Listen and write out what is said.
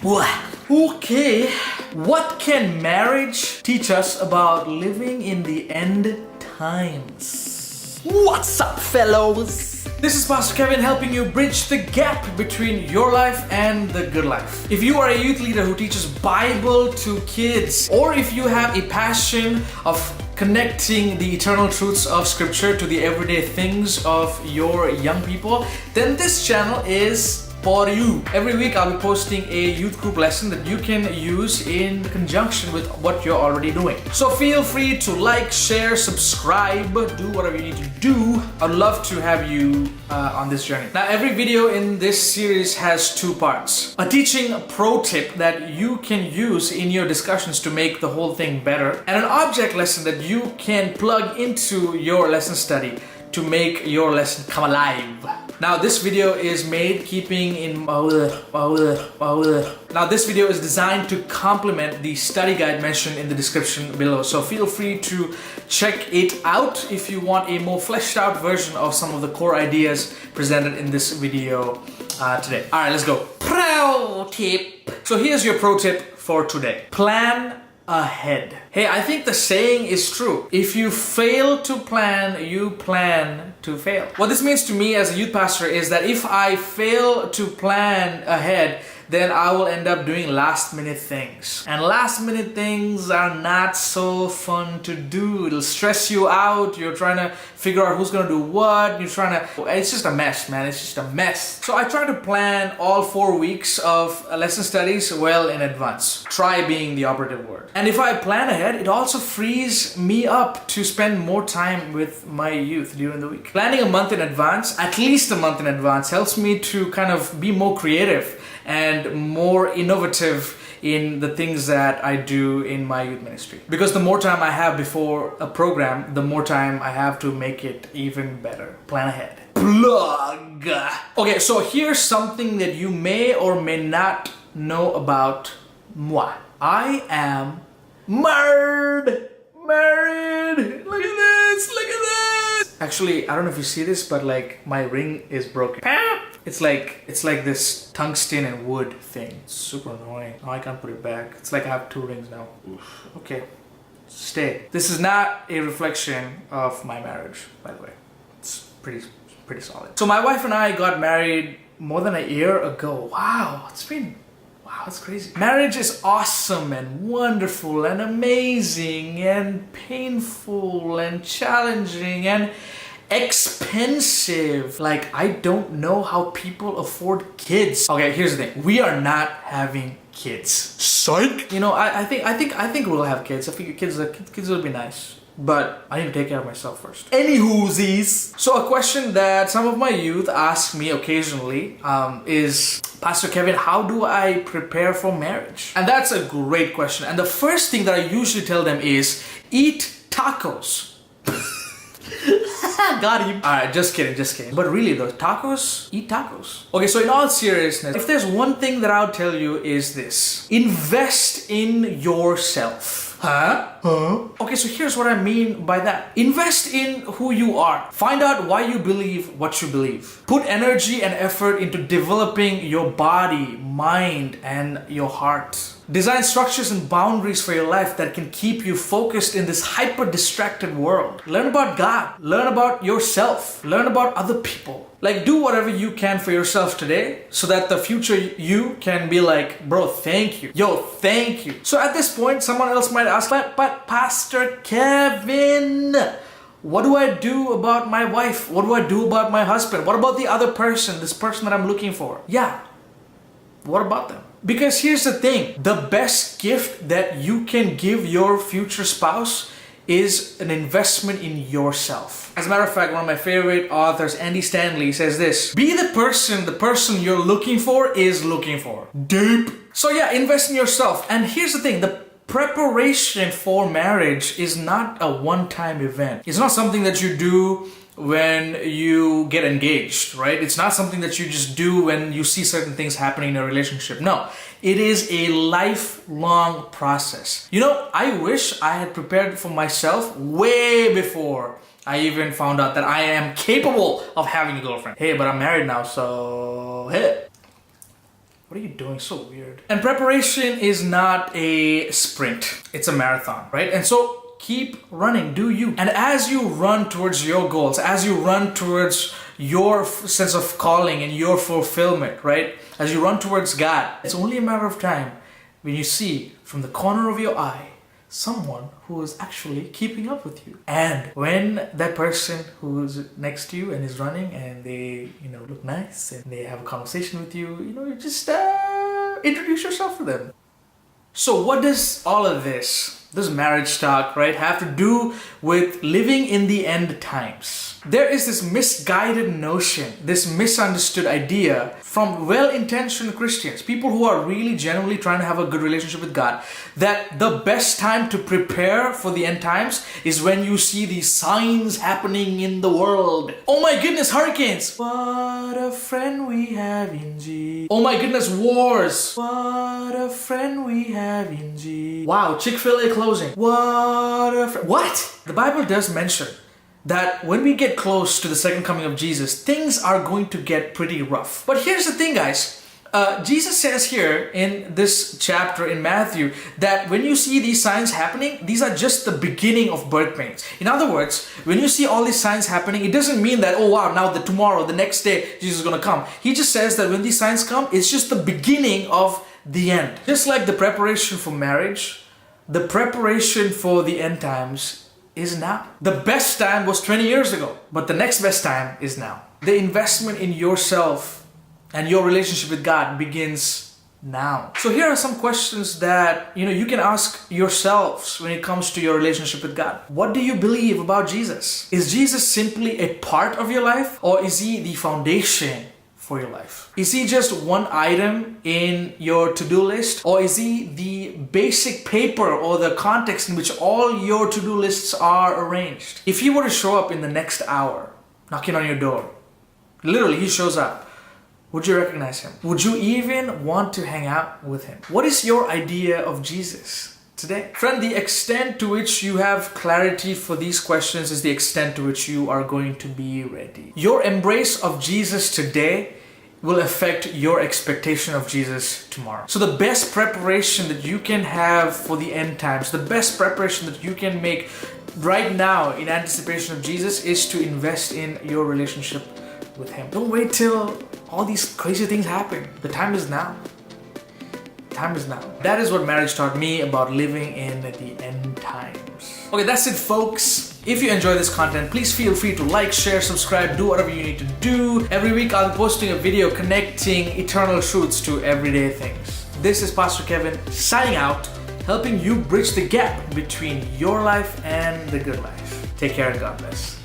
Okay, what can marriage teach us about living in the end times? What's up, fellows? This is Pastor Kevin helping you bridge the gap between your life and the good life. If you are a youth leader who teaches Bible to kids, or if you have a passion of connecting the eternal truths of Scripture to the everyday things of your young people, then this channel is for you. Every week I'll be posting a youth group lesson that you can use in conjunction with what you're already doing. So feel free to like, share, subscribe, do whatever you need to do. I'd love to have you on this journey. Now, every video in this series has two parts. A teaching pro tip that you can use in your discussions to make the whole thing better, and an object lesson that you can plug into your lesson study to make your lesson come alive. Now this video is made keeping in Now this video is designed to complement the study guide mentioned in the description below. So feel free to check it out if you want a more fleshed out version of some of the core ideas presented in this video today. Alright, let's go. Pro tip. So here's your pro tip for today. Plan ahead. Hey, I think the saying is true. If you fail to plan, you plan to fail. What this means to me as a youth pastor is that if I fail to plan ahead, then I will end up doing last minute things. And last minute things are not so fun to do. It'll stress you out. You're trying to figure out who's gonna do what. It's just a mess, man. It's just a mess. So I try to plan all 4 weeks of lesson studies well in advance. Try being the operative word. And if I plan ahead, it also frees me up to spend more time with my youth during the week. Planning a month in advance, at least a month in advance, helps me to kind of be more creative and more innovative in the things that I do in my youth ministry. Because the more time I have before a program, the more time I have to make it even better. Plan ahead. Plug! Okay, so here's something that you may or may not know about moi. I am married! Married! Look at this! Look at this! Actually, I don't know if you see this, but like my ring is broken. It's like this tungsten and wood thing. It's super annoying. Oh, I can't put it back. It's like I have 2 rings now. Oof. Okay, stay. This is not a reflection of my marriage, by the way. It's pretty solid. So my wife and I got married more than a year ago. Wow, that's crazy. Marriage is awesome and wonderful and amazing and painful and challenging and expensive. Like, I don't know how people afford kids. Okay, here's the thing. We are not having kids. Psych! You know, I think we'll have kids. I think kids will be nice. But I need to take care of myself first. Anywhoosies. So a question that some of my youth ask me occasionally is, Pastor Kevin, how do I prepare for marriage? And that's a great question. And the first thing that I usually tell them is, eat tacos. Got him. Alright, just kidding. But really though, tacos? Eat tacos. Okay, so in all seriousness, if there's one thing that I'll tell you is this. Invest in yourself. Huh? Okay, so here's what I mean by that. Invest in who you are. Find out why you believe what you believe. Put energy and effort into developing your body, mind, and your heart. Design structures and boundaries for your life that can keep you focused in this hyper-distracted world. Learn about God. Learn about yourself. Learn about other people. Like, do whatever you can for yourself today so that the future you can be like, bro, thank you. Yo, thank you. So at this point, someone else might ask, but Pastor Kevin, what do I do about my wife? What do I do about my husband? What about the other person, this person that I'm looking for? Yeah, what about them? Because here's the thing, the best gift that you can give your future spouse is an investment in yourself. As a matter of fact, one of my favorite authors, Andy Stanley, says this: be the person you're looking for is looking for. Deep. So yeah, invest in yourself. And here's the thing, the preparation for marriage is not a one-time event. It's not something that you do when you get engaged, right? It's not something that you just do when you see certain things happening in a relationship. No, it is a lifelong process. You know, I wish I had prepared for myself way before I even found out that I am capable of having a girlfriend. Hey, but I'm married now, so hey. What are you doing? So weird. And preparation is not a sprint. It's a marathon, right? And so keep running, do you. And as you run towards your goals, as you run towards your sense of calling and your fulfillment, right? As you run towards God, it's only a matter of time when you see from the corner of your eye someone who is actually keeping up with you. And when that person who's next to you and is running and they, look nice and they have a conversation with you, you just introduce yourself to them. So what does all of this marriage talk, right, have to do with living in the end times? There is this misguided notion, this misunderstood idea from well-intentioned Christians, people who are really genuinely trying to have a good relationship with God, that the best time to prepare for the end times is when you see these signs happening in the world. Oh my goodness, hurricanes! What a friend we have in Jesus. Oh my goodness, wars! What a friend we have in Jesus. Wow, Chick-fil-A closing. What? The Bible does mention that when we get close to the second coming of Jesus, things are going to get pretty rough. But here's the thing, guys. Jesus says here in this chapter in Matthew that when you see these signs happening, these are just the beginning of birth pains. In other words, when you see all these signs happening, it doesn't mean that, oh wow, now tomorrow, the next day, Jesus is going to come. He just says that when these signs come, it's just the beginning of the end. Just like the preparation for marriage, the preparation for the end times is now. The best time was 20 years ago, but the next best time is now. The investment in yourself and your relationship with God begins now. So here are some questions that you can ask yourselves when it comes to your relationship with God. What do you believe about Jesus? Is Jesus simply a part of your life, or is he the foundation for your life? Is he just one item in your to-do list, or is he the basic paper or the context in which all your to-do lists are arranged? If he were to show up in the next hour, knocking on your door, literally he shows up, would you recognize him? Would you even want to hang out with him? What is your idea of Jesus today? Friend, the extent to which you have clarity for these questions is the extent to which you are going to be ready. Your embrace of Jesus today will affect your expectation of Jesus tomorrow. So the best preparation that you can have for the end times, the best preparation that you can make right now in anticipation of Jesus is to invest in your relationship with him. Don't wait till all these crazy things happen. The time is now. Time is now. That is what marriage taught me about living in the end times. Okay, that's it, folks. If you enjoy this content, please feel free to like, share, subscribe, do whatever you need to do. Every week I'll be posting a video connecting eternal truths to everyday things. This is Pastor Kevin signing out, helping you bridge the gap between your life and the good life. Take care and God bless.